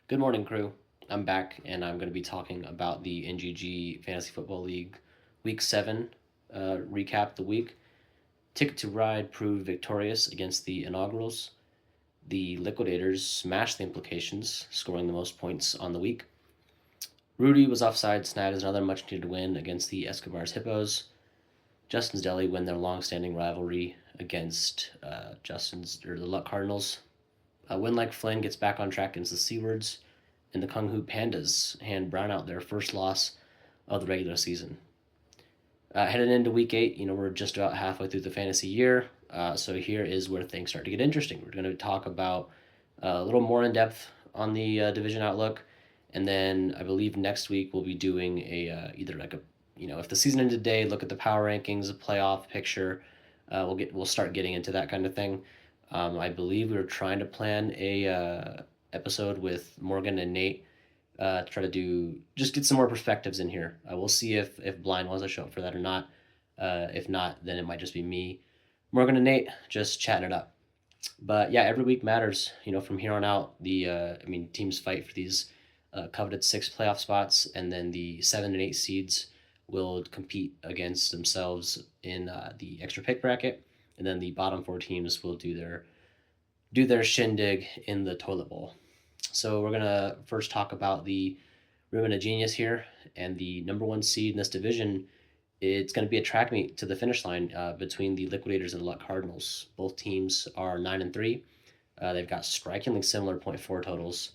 Good morning, crew. I'm back, and I'm going to be talking about the NGG Fantasy Football League Week 7 recap the week. Ticket to Ride proved victorious against the inaugurals. The Liquidators smashed the implications, scoring the most points on the week. Rudy was offside, snags another much needed win against the Escobar's Hippos. Justin's Deli win their long-standing rivalry against the Luck Cardinals. Win like Flynn gets back on track against the Seawards, and the Kung Fu Pandas hand Brown out their first loss of the regular season. Headed into week 8, we're just about halfway through the fantasy year. So here is where things start to get interesting. We're going to talk about a little more in depth on the division outlook, and then I believe next week we'll be doing either like a if the season ended today, look at the power rankings, a playoff picture. We'll start getting into that kind of thing. I believe we were trying to plan a episode with Morgan and Nate to try to just get some more perspectives in here. We'll see if Blind wants to show up for that or not. If not, then it might just be me, Morgan and Nate, just chatting it up. But yeah, every week matters. From here on out, teams fight for these coveted 6 playoff spots, and then the 7 and 8 seeds will compete against themselves in the extra pick bracket, and then the bottom 4 teams will do their shindig in the toilet bowl. So we're gonna first talk about the Ribbon of Genius here, and the number 1 seed in this division. It's going to be a track meet to the finish line between the Liquidators and the Luck Cardinals. Both teams are 9-3. They've got strikingly similar .4 totals.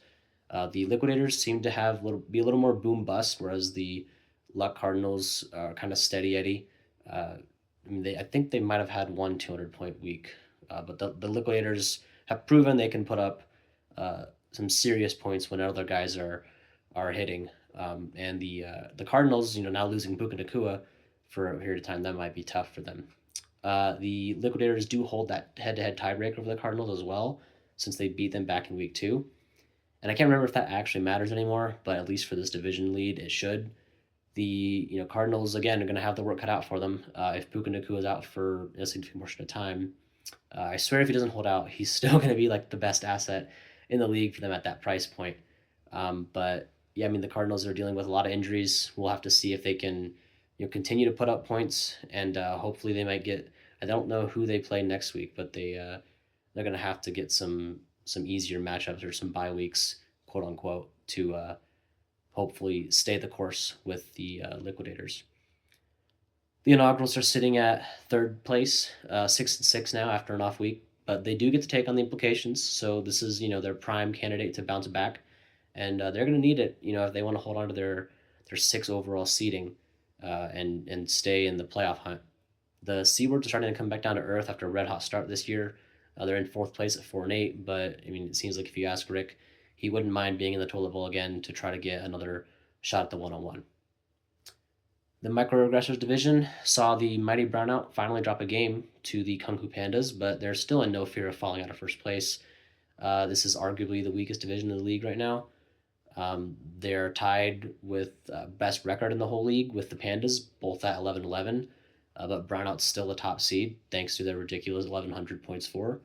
The Liquidators seem to be a little more boom bust, whereas the Luck Cardinals are kind of steady Eddie. I think they might have had one 200-point week, but the Liquidators have proven they can put up some serious points when other guys are hitting. And the Cardinals, now losing Puka Nakua for a period of time, that might be tough for them. The Liquidators do hold that head-to-head tiebreaker over the Cardinals as well, since they beat them back in week 2. And I can't remember if that actually matters anymore, but at least for this division lead, it should. The Cardinals, again, are going to have the work cut out for them. If Puka Nakua is out for a significant portion of time, I swear if he doesn't hold out, he's still going to be like the best asset in the league for them at that price point. But yeah, the Cardinals are dealing with a lot of injuries. We'll have to see if they can continue to put up points, and hopefully they might get. I don't know who they play next week, but they're going to have to get some easier matchups or some bye weeks, quote unquote, to hopefully stay the course with the Liquidators. The inaugurals are sitting at 3rd place, 6-6 now after an off week, but they do get to take on the implications. So this is their prime candidate to bounce back, and they're going to need it. If they want to hold on to their 6 overall seeding and stay in the playoff hunt. The Seawards are starting to come back down to earth after a red hot start this year. They're in 4th place at 4-8, but it seems like if you ask Rick, he wouldn't mind being in the toilet bowl again to try to get another shot at the 1-on-1. The Microaggressors division saw the mighty Brownout finally drop a game to the Kung Fu Pandas, but they're still in no fear of falling out of first place. This is arguably the weakest division in the league right now. They're tied with best record in the whole league with the Pandas, both at 11-11, but Brownout's still the top seed thanks to their ridiculous 1,100 points for.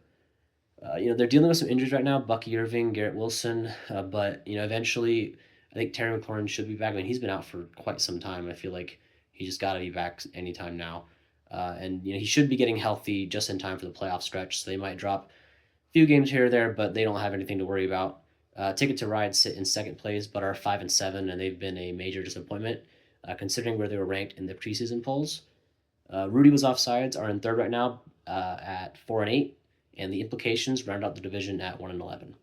They're dealing with some injuries right now, Bucky Irving, Garrett Wilson, but eventually I think Terry McLaurin should be back. He's been out for quite some time. I feel like he just got to be back anytime now. And he should be getting healthy just in time for the playoff stretch, so they might drop a few games here or there, but they don't have anything to worry about. Ticket to Ride sit in 2nd place, but are 5-7, and they've been a major disappointment, considering where they were ranked in the preseason polls. Rudy was offsides, are in 3rd right now at 4-8, and the implications round out the division at 1-11.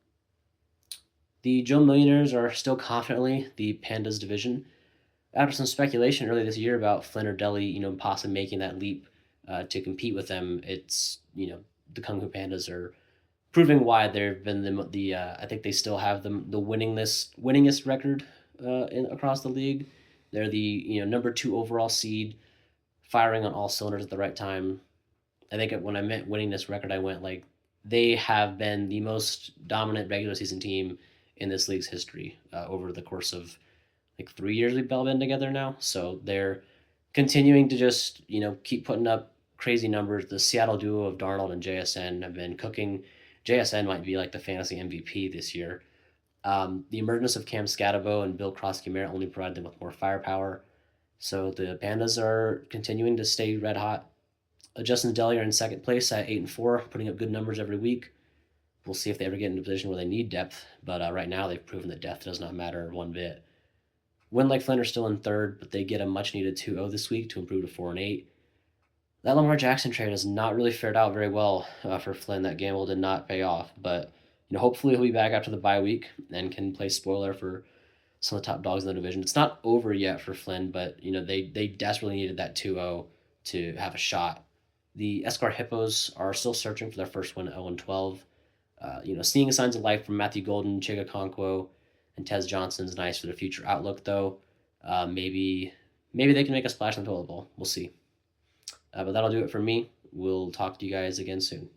The Joe Millionaires are still confidently the Pandas division. After some speculation earlier this year about Flynn or Deli, possibly making that leap to compete with them, it's the Kung Fu Pandas are proving why they've been I think they still have the winningest record across the league. They're the number 2 overall seed, firing on all cylinders at the right time. I think when I meant winning this record, I went like they have been the most dominant regular season team in this league's history over the course of like 3 years we've all been together now. So they're continuing to just keep putting up crazy numbers. The Seattle duo of Darnold and JSN have been cooking. JSN might be like the fantasy MVP this year. The emergence of Cam Scatabo and Bill Krosky-Merritt only provided them with more firepower. So the Pandas are continuing to stay red hot. Justin Deli are in second place at 8-4, putting up good numbers every week. We'll see if they ever get into a position where they need depth, but right now they've proven that depth does not matter one bit. Win Lake Flint are still in third, but they get a much needed 2-0 this week to improve to 4-8. That Lamar Jackson trade has not really fared out very well for Flynn. That gamble did not pay off, but hopefully he'll be back after the bye week and can play spoiler for some of the top dogs in the division. It's not over yet for Flynn, but they desperately needed that 2-0 to have a shot. The Escar Hippos are still searching for their first win at 0-12. Seeing signs of life from Matthew Golden, Chiga Conquo, and Tez Johnson's nice for the future outlook, though. Maybe they can make a splash in the toilet bowl. We'll see. But that'll do it for me. We'll talk to you guys again soon.